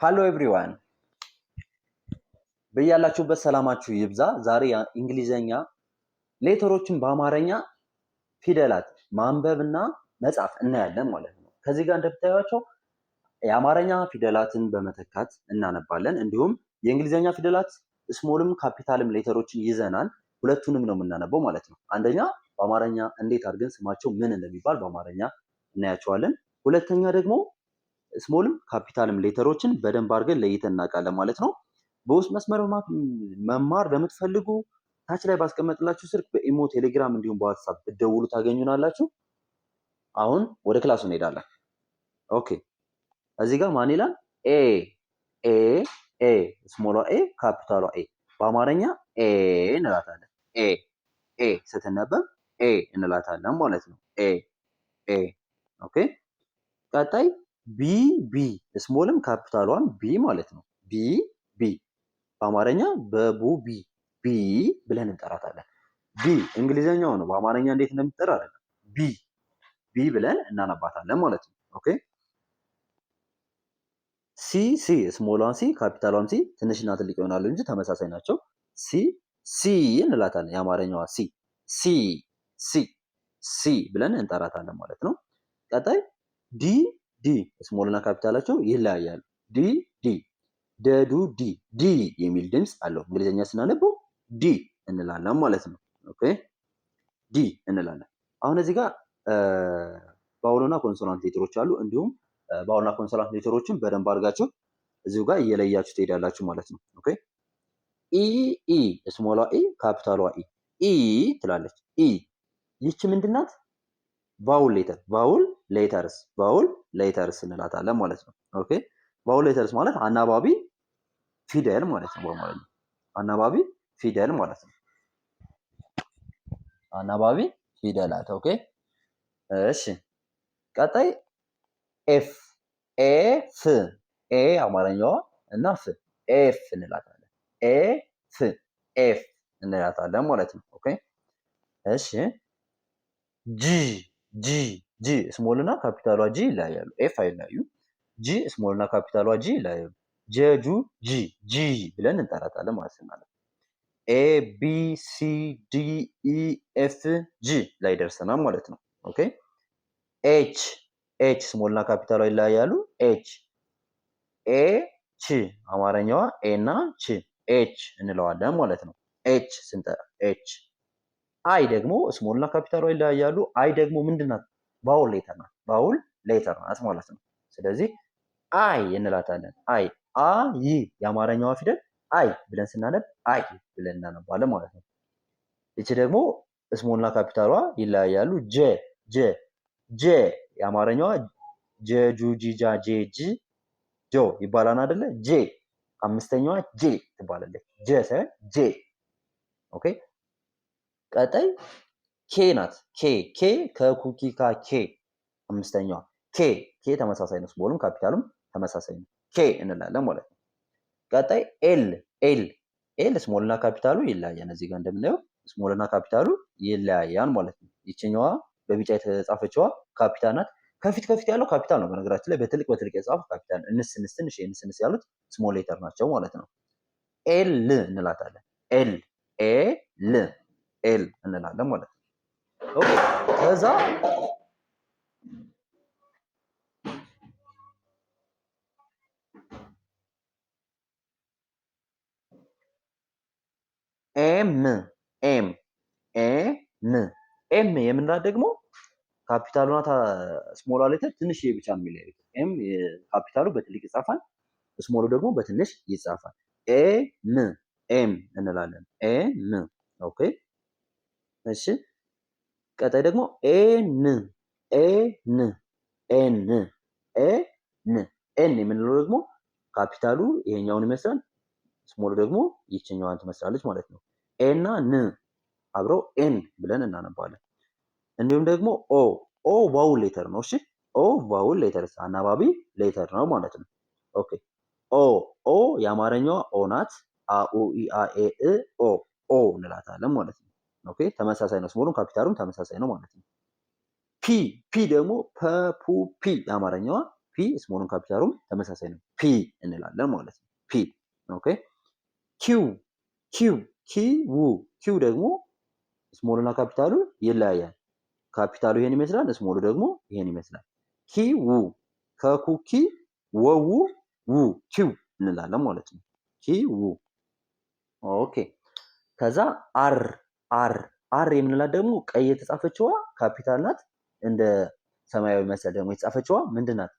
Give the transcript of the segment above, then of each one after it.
ሃሎ ኤቭሪዋን በያላችሁበት ሰላማችሁ ይብዛ። ዛሬ እንግሊዘኛ ሌተሮችን በአማርኛ ፊደላት ማንበብና መጻፍ እናያለን ማለት ነው። ከዚህ ጋር እንደምታዩቸው የአማርኛ ፊደላትን በመተካት እናነባለን። እንዲሁም የእንግሊዘኛ ፊደላት ስሞልም ካፒታልም ሌተሮችን ይዘናል። ሁለቱንም ነው የምናነበው ማለት ነው። አንደኛ በአማርኛ እንዴት አድርገን ስማቸው ምን እንደሚባል በአማርኛ እናያቸዋለን። ሁለተኛ ደግሞ ስሞልም ካፒታልም ሌተሮችን በደንብ አድርገን ለይተን እናውቃለን ማለት ነው። በውስጥ መስመር መማር ለምትፈልጉ ታች ላይ ባስቀመጥላችሁ ስልክ በኢሞ ቴሌግራም እንዲሁም በዋትሳፕ ብትደውሉ ታገኙናላችሁ። አሁን ወደ ክላሱ እንሄዳለን። ኦኬ እዚህ ጋር ማን ይላል? ኤ ኤ ኤ ስሞሏ ኤ ካፒታሏ ኤ በአማርኛ ኤ እንላታለን። ኤ ኤ ስትነበብ ኤ እንላታለን ማለት ነው። ኤ ኤ ኦኬ። ቀጣይ ቢ ቢ ስሞልም ካፒታሏን ቢ ማለት ነው። ቢ ቢ በአማርኛ በቡ ቢ ቢ ብለን እንጠራታለን። ቢ እንግሊዘኛው ነው። በአማርኛ እንዴት እንደምትጠራ አይደለም። ቢ ቢ ብለን እናነባታለን ማለት ነው። ኦኬ ሲ ሲ ስሞሏን ሲ ካፒታሏን ሲ ትንሽና ትልቅ ይሆናሉ እንጂ ተመሳሳይ ናቸው። ሲ ሲ እንላታለን። የአማርኛዋ ሲ ሲ ሲ ሲ ብለን እንጠራታለን ማለት ነው። ቀጣይ ዲ ዲ ስሞልና ካፒታላቸው ይለያያሉ። ዲ ዲ ደዱ ዲ ዲ የሚል ድምፅ አለው። እንግሊዝኛ ስናነበው ዲ እንላለን ማለት ነው። ኦኬ ዲ እንላለን። አሁን እዚህ ጋር ባውልና ኮንሶናንት ሌተሮች አሉ። እንዲሁም ባውልና ኮንሶናንት ሌተሮችን በደንብ አድርጋችሁ እዚሁ ጋር እየለያችሁ ትሄዳላችሁ ማለት ነው። ኦኬ ኢ ኢ ስሞሏ ኢ ካፒታሏ ኢ ኢ ትላለች። ኢ ይቺ ምንድናት? ቫውል ሌተር ቫውል ሌተርስ ቫውል ሌተርስ እንላታለን ማለት ነው። ኦኬ ቫውል ሌተርስ ማለት አናባቢ ፊደል ማለት ነው። በአማርኛ አናባቢ ፊደል ማለት ነው። አናባቢ ፊደላት። ኦኬ እሺ ቀጣይ ኤፍ ኤፍ ኤ አማርኛዋ እና ፍ ኤፍ እንላታለን። ኤፍ ኤፍ እንላታለን ማለት ነው። ኦኬ እሺ ጂ ጂ ጂ ስሞልና ካፒታሏ ጂ ይለያያሉ። ኤፍ አይለያዩ። ጂ ስሞልና ካፒታሏ ጂ ይለያያሉ። ጀጁ ጂ ጂ ብለን እንጠራታለን ማለት ነው። ኤ ቢ ሲ ዲ ኢ ኤፍ ጂ ላይ ደርሰናል ማለት ነው። ኦኬ ኤች ኤች ስሞልና ካፒታሏ ይለያያሉ። ኤች ኤ ች አማርኛዋ ኤ እና ች ኤች እንለዋለን ማለት ነው። ኤች ስንጠራ ኤች አይ ደግሞ ስሞልና ካፒታሏ ይለያያሉ። አይ ደግሞ ምንድናት? ባውል ሌተር ናት። ባውል ሌተር ናት ማለት ነው። ስለዚህ አይ እንላታለን። አይ አ ይ የአማርኛዋ ፊደል አይ ብለን ስናነብ አይ ብለን እናነባለን ማለት ነው። ይቺ ደግሞ ስሞልና ካፒታሏ ይለያያሉ። ጀ ጀ ጀ የአማርኛዋ ጀጁ ጂጃ ጄ ጂ ጆ ይባላል አይደለ? ጄ አምስተኛዋ ጄ ትባላለች። ጀ ሳይሆን ጄ። ኦኬ ቀጣይ ኬ ናት። ኬ ኬ ከኩኪካ ኬ አምስተኛዋ ኬ ኬ ተመሳሳይ ነው። ስሞልም ካፒታሉም ተመሳሳይ ነው። ኬ እንላለን ማለት ነው። ቀጣይ ኤል ኤል ኤል ስሞልና ካፒታሉ ይለያያል። እዚህ ጋር እንደምናየው ስሞልና ካፒታሉ ይለያያል ማለት ነው። ይችኛዋ በቢጫ የተጻፈችዋ ካፒታል ናት። ከፊት ያለው ካፒታል ነው። በነገራችን ላይ በትልቅ የጻፈው ካፒታል ነው። እንስ ትንሽ እንስ ያሉት ስሞል ሌተር ናቸው ማለት ነው። ኤል እንላታለን። ኤል ኤል ኤል እንላለን ማለት ነው። ኦኬ ከዛ ኤም ኤም ኤም ኤም የምንላት ደግሞ ካፒታሉና ስሞሏ ሌተር ትንሽ ብቻ የሚለያዩት። ኤም ካፒታሉ በትልቅ ይጻፋል፣ ስሞሉ ደግሞ በትንሽ ይጻፋል። ኤም ኤም እንላለን። ኤም ኦኬ እሺ ቀጣይ ደግሞ ኤን ኤን ኤን ኤን ኤን የምንለው ደግሞ ካፒታሉ ይሄኛውን ይመስላል፣ ስሞሉ ደግሞ ይችኛዋን ትመስላለች ማለት ነው። ኤ እና ን አብረው ኤን ብለን እናነባለን። እንዲሁም ደግሞ ኦ ኦ ቫውል ሌተር ነው። እሺ ኦ ቫውል ሌተር አናባቢ ሌተር ነው ማለት ነው። ኦኬ ኦ ኦ የአማርኛዋ ኦ ናት። አ ኡ ኢ አ ኤ እ ኦ ኦ እንላታለን ማለት ነው። ኦኬ ተመሳሳይ ነው። ስሞሉም ካፒታሉም ተመሳሳይ ነው ማለት ነው። ፒ ፒ ደግሞ ፐ ፑ ፒ የአማርኛዋ ፒ ስሞሉን ካፒታሉም ተመሳሳይ ነው። ፒ እንላለን ማለት ነው። ፒ ኦኬ። ኪው ኪው ኪው ደግሞ ስሞሉና ካፒታሉ ይለያያል። ካፒታሉ ይሄን ይመስላል፣ ስሞሉ ደግሞ ይሄን ይመስላል። ኪው ከኩኪ ወው ው ኪው እንላለን ማለት ነው። ኪው ኦኬ። ከዛ አር አር አር የምንላት ደግሞ ቀይ የተጻፈችዋ ካፒታል ናት። እንደ ሰማያዊ መሰል ደግሞ የተጻፈችዋ ምንድን ናት?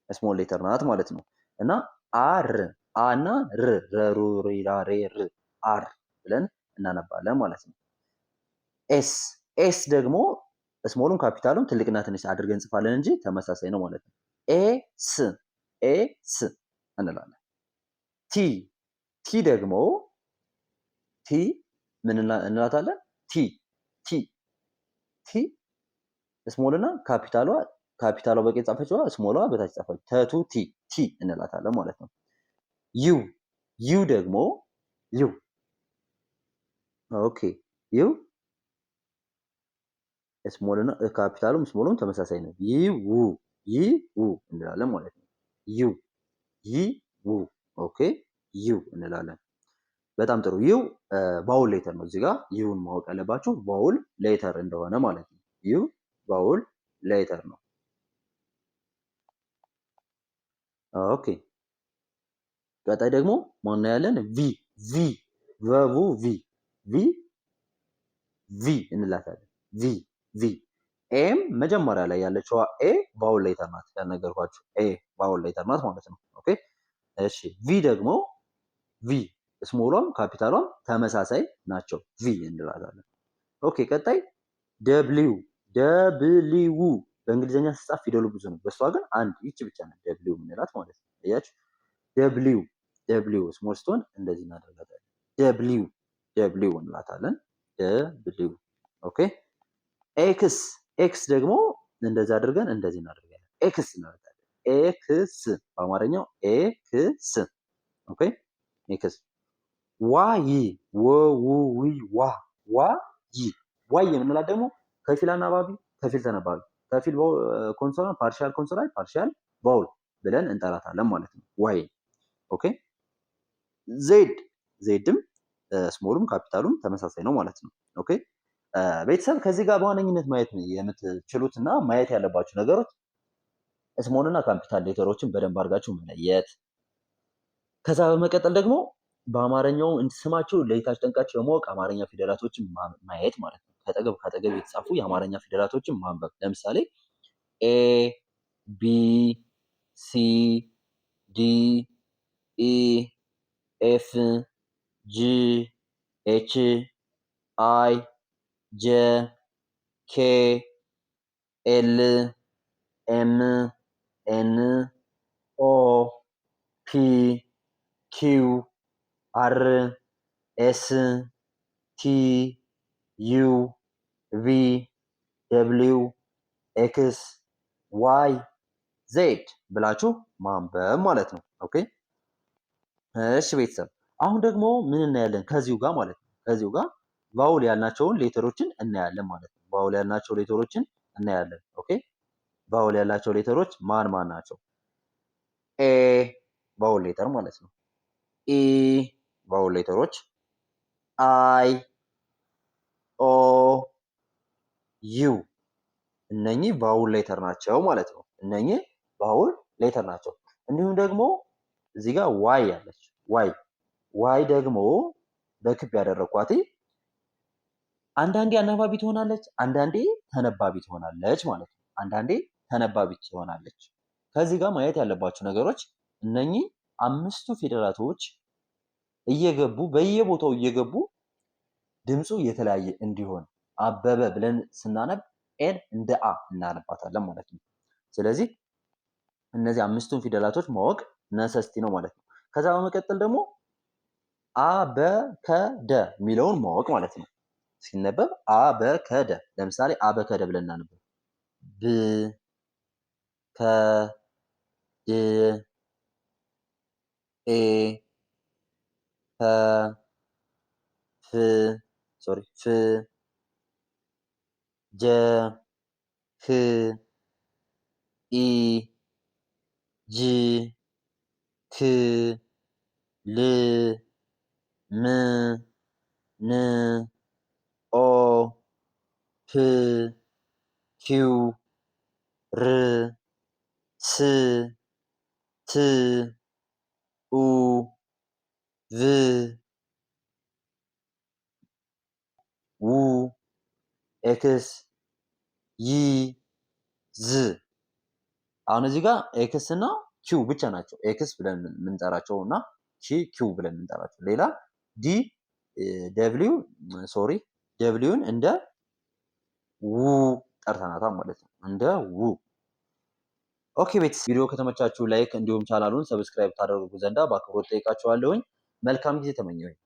ስሞል ሌተር ናት ማለት ነው። እና አር አ እና ር ረሩ ሪራ ሬ ር አር ብለን እናነባለን ማለት ነው። ኤስ ኤስ ደግሞ ስሞሉን ካፒታሉን ትልቅና ትንሽ አድርገን እንጽፋለን እንጂ ተመሳሳይ ነው ማለት ነው። ኤስ ኤስ እንላለን። ቲ ቲ ደግሞ ቲ ምን እንላታለን? ቲ ቲ ቲ ስሞልና ካፒታሏ በቂ ጻፈችዋ፣ ስሞሏ በታች ጻፈች። ተቱ ቲ ቲ እንላታለን ማለት ነው። ዩ ዩ ደግሞ ዩ ኦኬ ዩ ስሞልና ካፒታሉም ስሞሉም ተመሳሳይ ነው። ዩ እንላለን ማለት ነው። ዩ ኦኬ ዩ እንላለን። በጣም ጥሩ። ዩ ባውል ሌተር ነው። እዚህ ጋር ዩን ማወቅ ያለባችሁ ባውል ሌተር እንደሆነ ማለት ነው። ዩ ባውል ሌተር ነው። ኦኬ ቀጣይ ደግሞ ማን ያለን? ቪ ቪ ቨቡ ቪ ቪ ቪ እንላታለን። ቪ ቪ ኤም መጀመሪያ ላይ ያለችዋ ኤ ባውል ሌተር ናት። ያልነገርኳችሁ ኤ ባውል ሌተር ናት ማለት ነው። ኦኬ እሺ። ቪ ደግሞ ቪ ስሞሏም ካፒታሏም ተመሳሳይ ናቸው። ቪ እንላታለን። ኦኬ ቀጣይ ደብሊው ደብሊው በእንግሊዝኛ ሲጻፍ ፊደሉ ብዙ ነው። በሷ ግን አንድ ይቺ ብቻ ናት ደብሊው የምንላት ማለት ነው። አያችሁ ደብሊው ደብሊው ስሞል ስትሆን እንደዚህ እናደርጋታለን። ደብሊው ደብሊው እንላታለን። ደብሊው ኦኬ። ኤክስ ኤክስ ደግሞ እንደዚህ አድርገን እንደዚህ እናደርጋለን። ኤክስ እንላታለን። ኤክስ በአማርኛው ኤክስ ኦኬ ኤክስ። ዋይ ወውዊ ዋ ዋይ የምንላት ደግሞ ከፊል አናባቢ ከፊል ተነባቢ ከፊል ኮንሶናንት ፓርሻል ኮንሶናንት ፓርሻል ቫውል ብለን እንጠራታለን ማለት ነው። ዋይ ኦኬ። ዜድ ዜድም ስሞሉም ካፒታሉም ተመሳሳይ ነው ማለት ነው። ኦኬ ቤተሰብ ከዚህ ጋር በዋነኝነት ማየት የምትችሉት እና ማየት ያለባችሁ ነገሮች ስሞልና ካፒታል ሌተሮችን በደንብ አድርጋችሁ መለየት፣ ከዛ በመቀጠል ደግሞ በአማርኛው ስማቸው ለይታችሁ ጠንቃችሁ በማወቅ አማርኛ ፊደላቶችን ማየት ማለት ነው። ከአጠገብ የተጻፉ የአማርኛ ፊደላቶችን ማንበብ። ለምሳሌ ኤ ቢ ሲ ዲ ኢ ኤፍ ጂ ኤች አይ ጄ ኬ ኤል ኤም ኤን ኦ ፒ ኪው አር ኤስ ቲ ዩ ቪ ደብሊው ኤክስ ዋይ ዜድ ብላችሁ ማንበብ ማለት ነው። ኦኬ እሺ ቤተሰብ አሁን ደግሞ ምን እናያለን ከዚሁ ጋር ማለት ነው። ከዚሁ ጋር ቫውል ያልናቸውን ሌተሮችን እናያለን ማለት ነው። ቫውል ያልናቸው ሌተሮችን እናያለን። ኦኬ ቫውል ያላቸው ሌተሮች ማን ማን ናቸው? ኤ ቫውል ሌተር ማለት ነው። ኢ ቫውል ሌተሮች፣ አይ ኦ ዩ እነኚህ ቫውል ሌተር ናቸው ማለት ነው። እነኚህ ቫውል ሌተር ናቸው። እንዲሁም ደግሞ እዚህ ጋር ዋይ ያለች ዋይ ደግሞ በክብ ያደረኳት አንዳንዴ አናባቢ ትሆናለች፣ አንዳንዴ ተነባቢ ትሆናለች ማለት ነው። አንዳንዴ ተነባቢ ትሆናለች። ከዚህ ጋር ማየት ያለባችሁ ነገሮች እነኚህ አምስቱ ፊደላቶች እየገቡ በየቦታው እየገቡ ድምፁ የተለያየ እንዲሆን አበበ ብለን ስናነብ ኤን እንደ አ እናነባታለን ማለት ነው። ስለዚህ እነዚህ አምስቱን ፊደላቶች ማወቅ ነሰስቲ ነው ማለት ነው። ከዛ በመቀጠል ደግሞ አበከደ የሚለውን ማወቅ ማለት ነው። ሲነበብ አበከደ። ለምሳሌ አበከደ ብለን እናነበብ ብ ከ ድ ኤ ፐ ፍ ፍ ጀ ህ ኢ ጅ ክ ል ም ን ኦ ፕ ኪው ር ስ ት ኡ ቭ ው ኤክስ ይ ዝ። አሁን እዚህ ጋር ኤክስ እና ኪው ብቻ ናቸው ኤክስ ብለን የምንጠራቸው እና ኪው ብለን የምንጠራቸው። ሌላ ዲ ደብሊው ሶሪ ደብሊውን እንደ ው ጠርተናታል ማለት ነው። እንደ ው። ኦኬ ቤትስ ቪዲዮ ከተመቻችሁ ላይክ እንዲሁም ቻናሉን ሰብስክራይብ ታደርጉ ዘንዳ በአክብሮት ጠይቃችኋለሁኝ። መልካም ጊዜ ተመኘሁኝ።